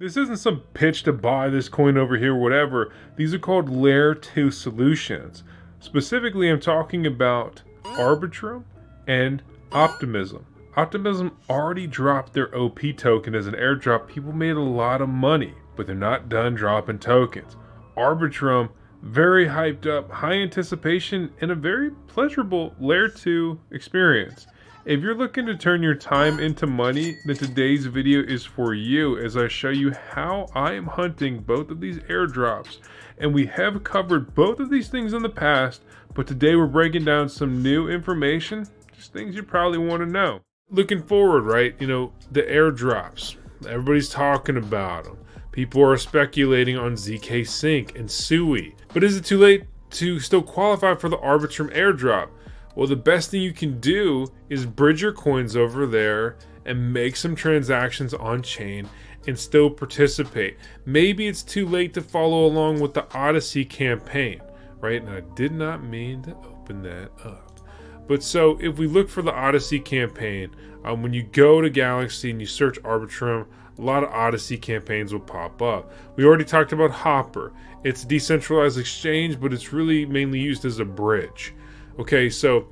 This isn't some pitch to buy this coin over here, whatever. These are called Layer 2 solutions. Specifically, I'm talking about Arbitrum and Optimism. Optimism already dropped their OP token as an airdrop. People made a lot of money, but they're not done dropping tokens. Arbitrum, very hyped up, high anticipation, and a very pleasurable Layer 2 experience. If you're looking to turn your time into money, then today's video is for you as I show you how I am hunting both of these airdrops. And we have covered both of these things in the past, but today we're breaking down some new information, just things you probably want to know. Looking forward, right? The airdrops. Everybody's talking about them. People are speculating on ZK Sync and SUI. But is it too late to still qualify for the Arbitrum airdrop? Well, the best thing you can do is bridge your coins over there and make some transactions on chain and still participate. Maybe it's too late to follow along with the Odyssey campaign, right? And I did not mean to open that up. But so if we look for the Odyssey campaign, when you go to Galaxy and you search Arbitrum, a lot of Odyssey campaigns will pop up. We already talked about Hopper. It's a decentralized exchange, but it's really mainly used as a bridge. Okay, so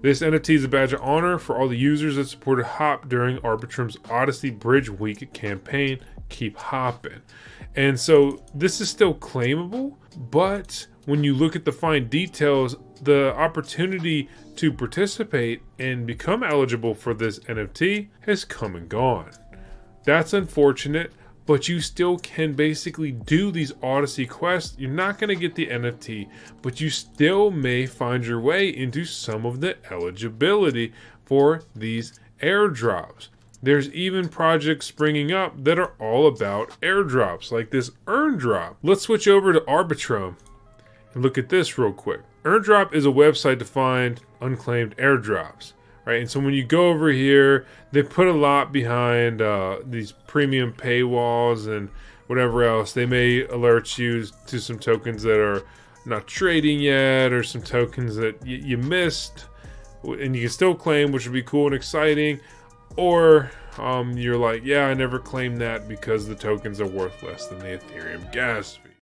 this NFT is a badge of honor for all the users that supported Hop during Arbitrum's Odyssey Bridge Week campaign. Keep hopping. And so this is still claimable, but when you look at the fine details, the opportunity to participate and become eligible for this NFT has come and gone. That's unfortunate, but you still can basically do these Odyssey quests. You're not going to get the NFT, but you still may find your way into some of the eligibility for these airdrops. There's even projects springing up that are all about airdrops, like this AirDrop. Let's switch over to Arbitrum and look at this real quick. AirDrop is a website to find unclaimed airdrops. Right, and so when you go over here, they put a lot behind these premium paywalls and whatever else. They may alert you to some tokens that are not trading yet, or some tokens that you missed, and you can still claim, which would be cool and exciting. Or you're like, yeah, I never claimed that because the tokens are worth less than the Ethereum gas fee.